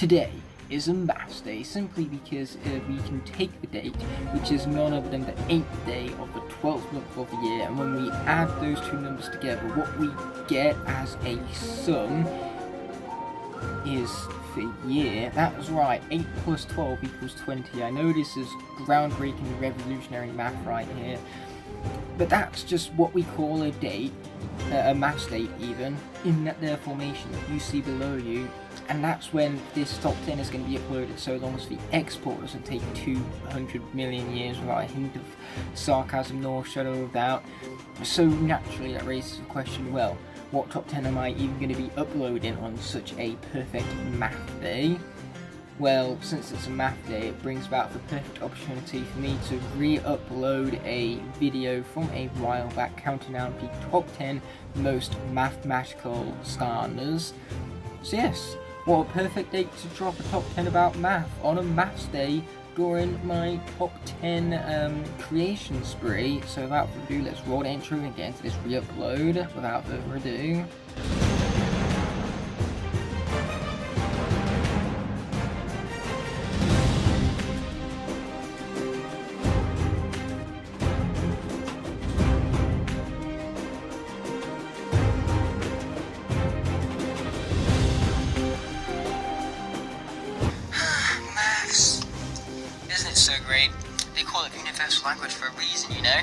Today is a maths day simply because we can take the date, which is none other than the 8th day of the 12th month of the year, and when we add those two numbers together, what we get as a sum is the year. That's right, 8 plus 12 equals 20. I know this is groundbreaking, revolutionary math right here, but that's just what we call a date, a maths date even, in their formation you see below you. And that's when this top 10 is going to be uploaded, so long as the export doesn't take 200 million years without a hint of sarcasm nor shadow of doubt. So naturally that raises the question, well, what top 10 am I even going to be uploading on such a perfect math day? Well, since it's a math day, it brings about the perfect opportunity for me to re-upload a video from a while back counting down the top 10 most mathematical Skylanders. So yes, what a perfect date to drop a top 10 about math on a maths day during my top 10 creation spree. So without further ado, let's roll the intro and get into this re-upload without further ado. So great. They call it universal language for a reason, you know.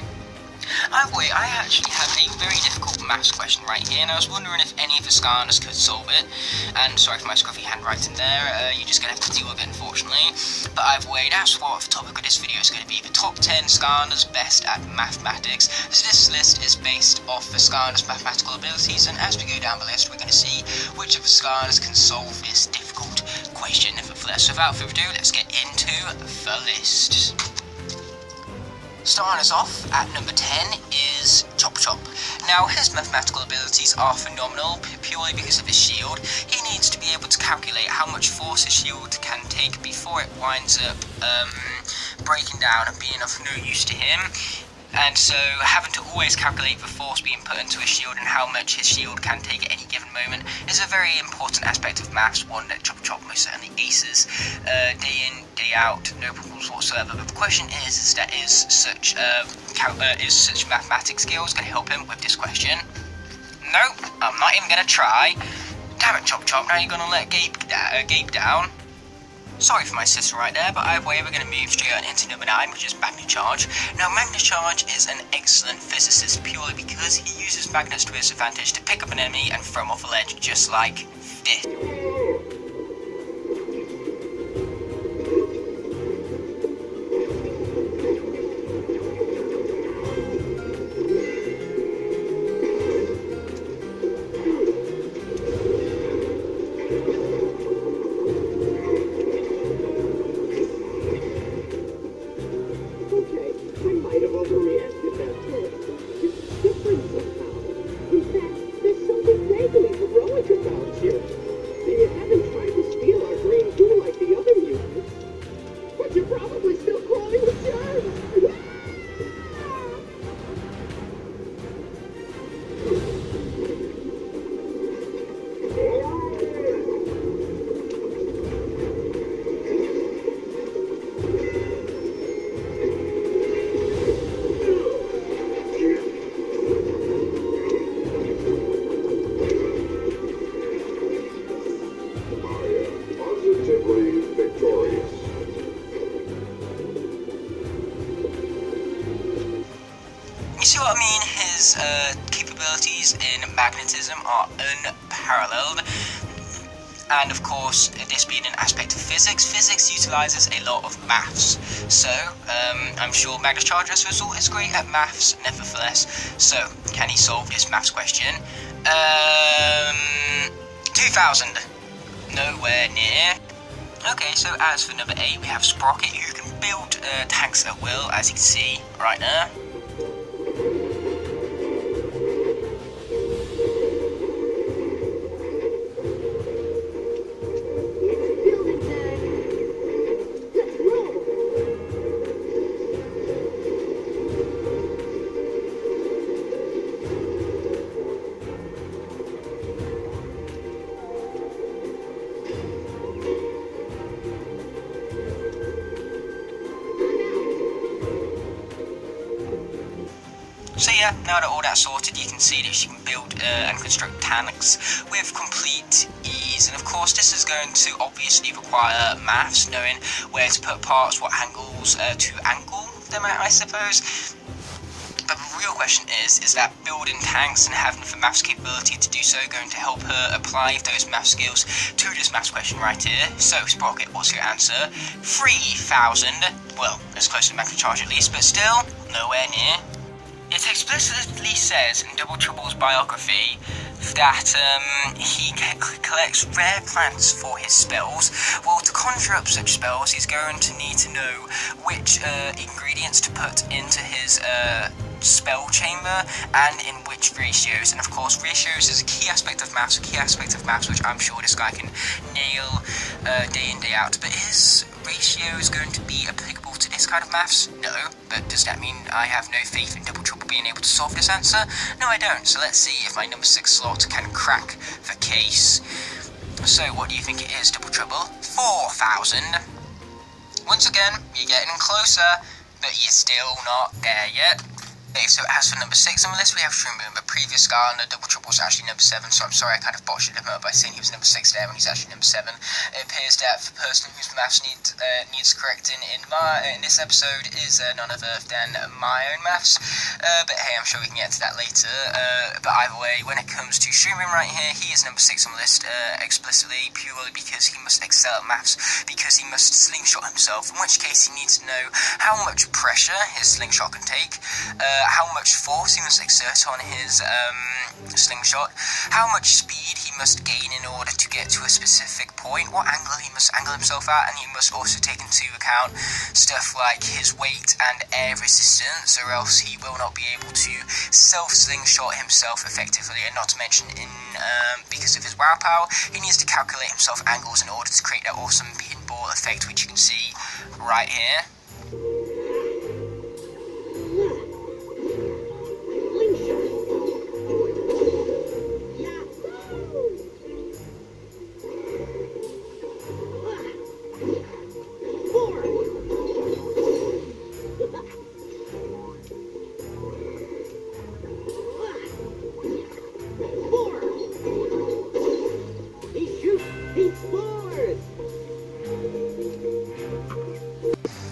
Either way, I actually have a very difficult maths question right here, and I was wondering if any of the Skylanders could solve it. And sorry for my scruffy handwriting there, you're just going to have to deal with it, unfortunately. But either way, that's what the topic of this video is going to be, the top 10 Skylanders best at mathematics. So this list is based off the Skylanders' mathematical abilities, and as we go down the list, we're going to see which of the Skylanders can solve this difficult question nevertheless. So without further ado, let's get into the list. Starting us off at number 10 is Chop Chop. Now, his mathematical abilities are phenomenal purely because of his shield. He needs to be able to calculate how much force his shield can take before it winds up breaking down and being of no use to him. And so having to always calculate the force being put into his shield and how much his shield can take at any given moment is a very important aspect of maths, one that Chop Chop most certainly aces day in, day out, no problems whatsoever. But the question is that is such mathematics skills going to help him with this question? No, I'm not even going to try. Damn it, Chop Chop, now you're going to let Gabe down. Sorry for my sister right there, but either way we're going to move straight on into number 9, which is Magnet Charge. Now, Magnet Charge is an excellent physicist purely because he uses magnets to his advantage to pick up an enemy and throw him off a ledge, just like this. You see what I mean? His capabilities in magnetism are unparalleled. And of course, this being an aspect of physics utilizes a lot of maths. So, I'm sure Magnet Charge as a result is great at maths nevertheless. So, can he solve this maths question? 2000. Nowhere near. Okay, so as for number 8, we have Sprocket, who can build tanks at will, as you can see right there. So yeah, now that all that's sorted, you can see that she can build and construct tanks with complete ease. And of course, this is going to obviously require maths, knowing where to put parts, what angles to angle them at, I suppose. But the real question is that building tanks and having the maths capability to do so going to help her apply those math skills to this maths question right here? So, Sprocket, what's your answer? 3,000. Well, as close to the maximum charge at least, but still nowhere near. It explicitly says in Double Trouble's biography that he collects rare plants for his spells. Well, to conjure up such spells, he's going to need to know which ingredients to put into his spell chamber and in which ratios. And of course, ratios is a key aspect of maths, which I'm sure this guy can nail day in, day out. But is ratios going to be applicable to this kind of maths? No. But does that mean I have no faith in Double Trouble being able to solve this answer? No, I don't. So let's see if my number 6 slot can crack the case. So what do you think it is, Double Trouble? 4,000. Once again, you're getting closer, but you're still not there yet. Okay, so as for number 6 on the list, we have Shroom Boom. The previous Skylander, Double Trouble, was actually number 7, so I'm sorry I kind of botched it by saying he was number 6 there when he's actually number 7. It appears that the person whose maths needs correcting in this episode is none other than my own maths. But hey, I'm sure we can get to that later. But either way, when it comes to Shroom Boom right here, he is number 6 on the list explicitly, purely because he must excel at maths, because he must slingshot himself, in which case he needs to know how much pressure his slingshot can take, how much force he must exert on his slingshot, how much speed he must gain in order to get to a specific point, what angle he must angle himself at, and he must also take into account stuff like his weight and air resistance, or else he will not be able to self-slingshot himself effectively. And not to mention, because of his wow power, he needs to calculate himself angles in order to create that awesome pinball effect, which you can see right here.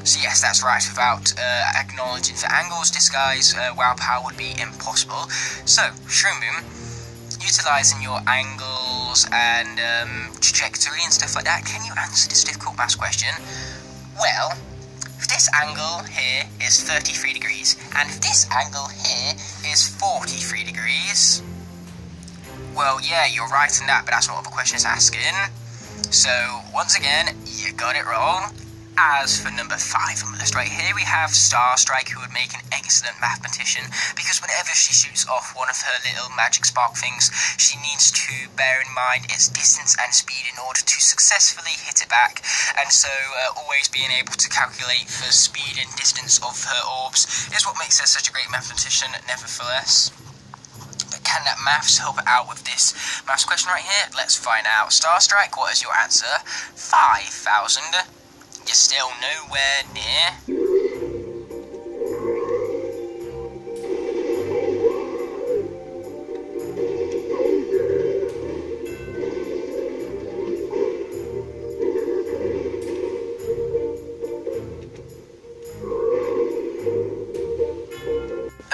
So yes, that's right, without acknowledging the angles, this guy's wow power would be impossible. So, Shroom Boom, utilising your angles and trajectory and stuff like that, can you answer this difficult maths question? Well, if this angle here is 33 degrees, and if this angle here is 43 degrees, well, yeah, you're right in that, but that's not what the question is asking. So, once again, you got it wrong. As for number 5 on the list right here, we have Starstrike, who would make an excellent mathematician, because whenever she shoots off one of her little magic spark things, she needs to bear in mind its distance and speed in order to successfully hit it back, and so always being able to calculate the speed and distance of her orbs is what makes her such a great mathematician, nevertheless. But can that maths help out with this maths question right here? Let's find out. Starstrike, what is your answer? 5,000. You're still nowhere near.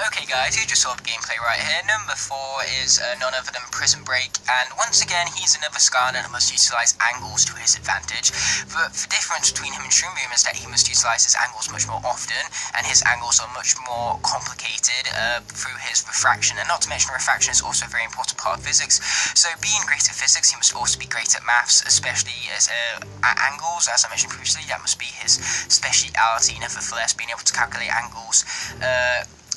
Okay guys, you just saw the gameplay right here. Number 4 is none other than Prison Break, and once again he's another Skylander that must utilise angles to his advantage. But the difference between him and Shroom Boom is that he must utilise his angles much more often, and his angles are much more complicated through his refraction, and not to mention refraction is also a very important part of physics. So being great at physics, he must also be great at maths, especially as at angles. As I mentioned previously, that must be his speciality. Nevertheless, being able to calculate angles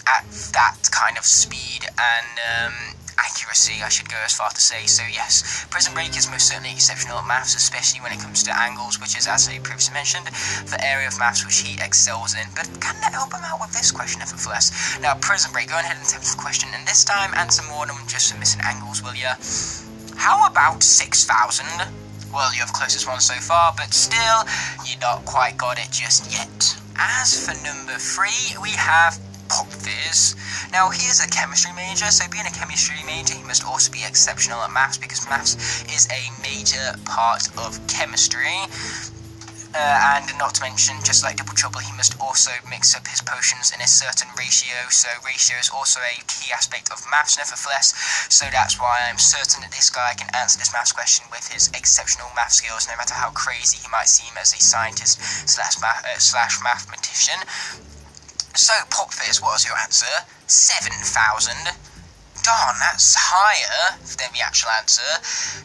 at that kind of speed and accuracy, I should go as far to say. So yes, Prison Break is most certainly exceptional at maths, especially when it comes to angles, which is, as I previously mentioned, the area of maths which he excels in. But can that help him out with this question, nevertheless? Now, Prison Break, go ahead and attempt the question, and this time answer more than just for missing angles, will ya? How about 6,000? Well, you're the closest one so far, but still, you've not quite got it just yet. As for number 3, we have Pop Fizz. Now, he is a chemistry major, so being a chemistry major, he must also be exceptional at maths, because maths is a major part of chemistry. And not to mention, just like Double Trouble, he must also mix up his potions in a certain ratio, so ratio is also a key aspect of maths nevertheless, so that's why I'm certain that this guy can answer this maths question with his exceptional math skills, no matter how crazy he might seem as a scientist slash mathematician. So, Pop Fizz, what was your answer? 7,000. Darn, that's higher than the actual answer.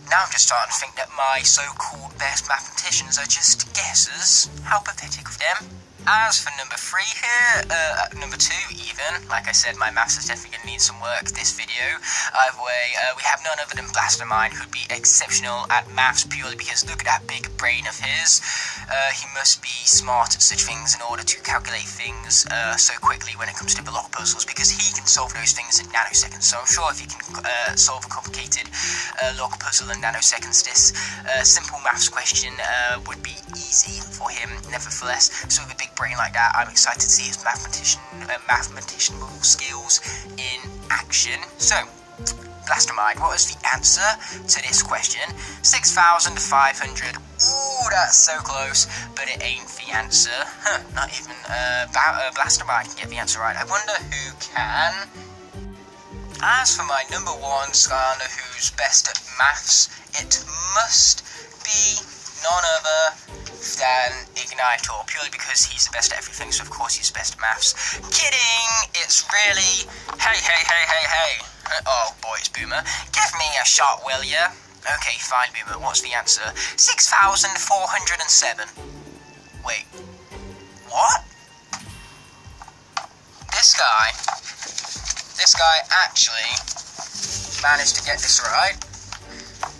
Now I'm just starting to think that my so-called best mathematicians are just guesses. How pathetic of them. As for number 3 here, number 2 even, like I said, my maths is definitely going to need some work this video. Either way, we have none other than Blastermind, who'd be exceptional at maths purely because look at that big brain of his. He must be smart at such things in order to calculate things so quickly when it comes to block puzzles, because he can solve those things in nanoseconds. So I'm sure if he can solve a complicated log puzzle in nanoseconds, this simple maths question would be easy for him nevertheless. So with a big brain like that, I'm excited to see his mathematician skills in action. So, Blastermind, what was the answer to this question? 6,500. Ooh, that's so close, but it ain't the answer. Not even Blastermind can get the answer right. I wonder who can. As for my number 1 Skylander who's best at maths, it must be none other than Ignitor, purely because he's the best at everything, so of course he's the best at maths. Kidding! It's really... Hey. Oh boy, it's Boomer. Give me a shot, will ya? Okay, fine, Boomer. What's the answer? 6,407. Wait. What? This guy actually managed to get this right.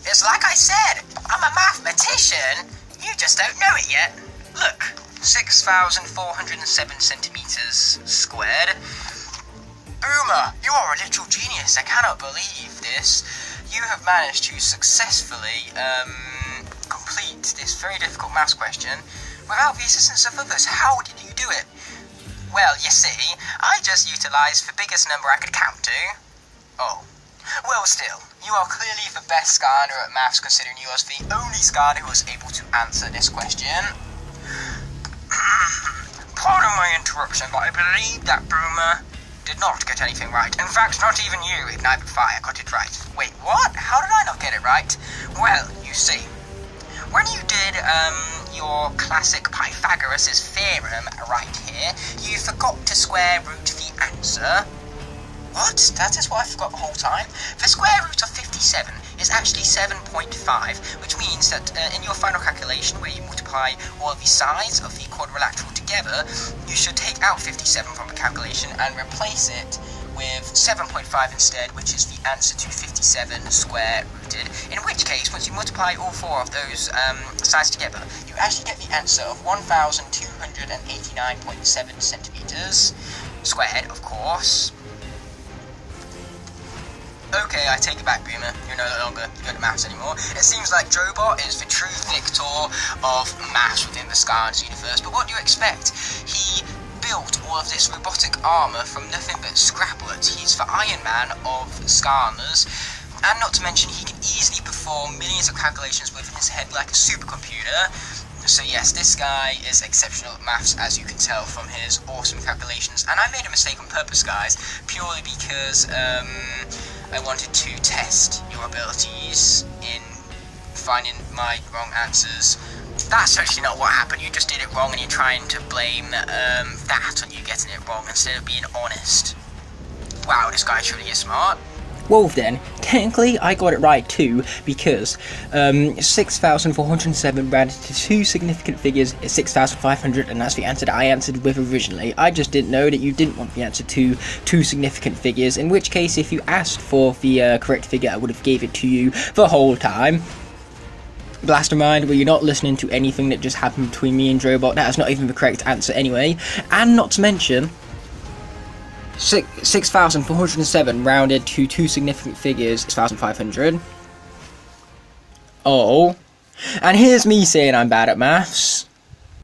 It's like I said, I'm a mathematician. You just don't know it yet. Look, 6,407 centimeters squared. Boomer, you are a literal genius. I cannot believe this. You have managed to successfully complete this very difficult maths question without the assistance of others. How did you do it? Well, you see, I just utilised the biggest number I could count to. Oh. Well, still, you are clearly the best Skylander at maths, considering you are the only Skylander who was able to answer this question. Pardon my interruption, but I believe that Boomer did not get anything right. In fact, not even you, Ignite Fire, got it right. Wait, what? How did I not get it right? Well, you see, when you did your classic Pythagoras' theorem right here, you forgot to square root the answer. What? That is what I forgot the whole time? The square root of 57 is actually 7.5, which means that in your final calculation, where you multiply all of the sides of the quadrilateral together, you should take out 57 from the calculation and replace it with 7.5 instead, which is the answer to 57 square rooted. In which case, once you multiply all 4 of those sides together, you actually get the answer of 1,289.7 centimeters squared, of course. Okay, I take it back, Boomer. You're no longer good at maths anymore. It seems like Drobot is the true victor of maths within the Skylanders universe, but what do you expect? He built all of this robotic armour from nothing but scrapwood. He's the Iron Man of Skylanders, and not to mention he can easily perform millions of calculations within his head like a supercomputer. So yes, this guy is exceptional at maths, as you can tell from his awesome calculations, and I made a mistake on purpose, guys, purely because I wanted to test your abilities in finding my wrong answers. That's actually not what happened. You just did it wrong and you're trying to blame that on you getting it wrong instead of being honest. Wow, this guy truly is smart. Well then, technically I got it right too, because 6,407 rounded to 2 significant figures is 6,500, and that's the answer that I answered with originally. I just didn't know that you didn't want the answer to 2 significant figures, in which case if you asked for the correct figure I would have gave it to you the whole time. Blastermind, well, you're not listening to anything that just happened between me and Drobot. That is not even the correct answer anyway, and not to mention 6,407 rounded to 2 significant figures, 6,500. Oh. And here's me saying I'm bad at maths.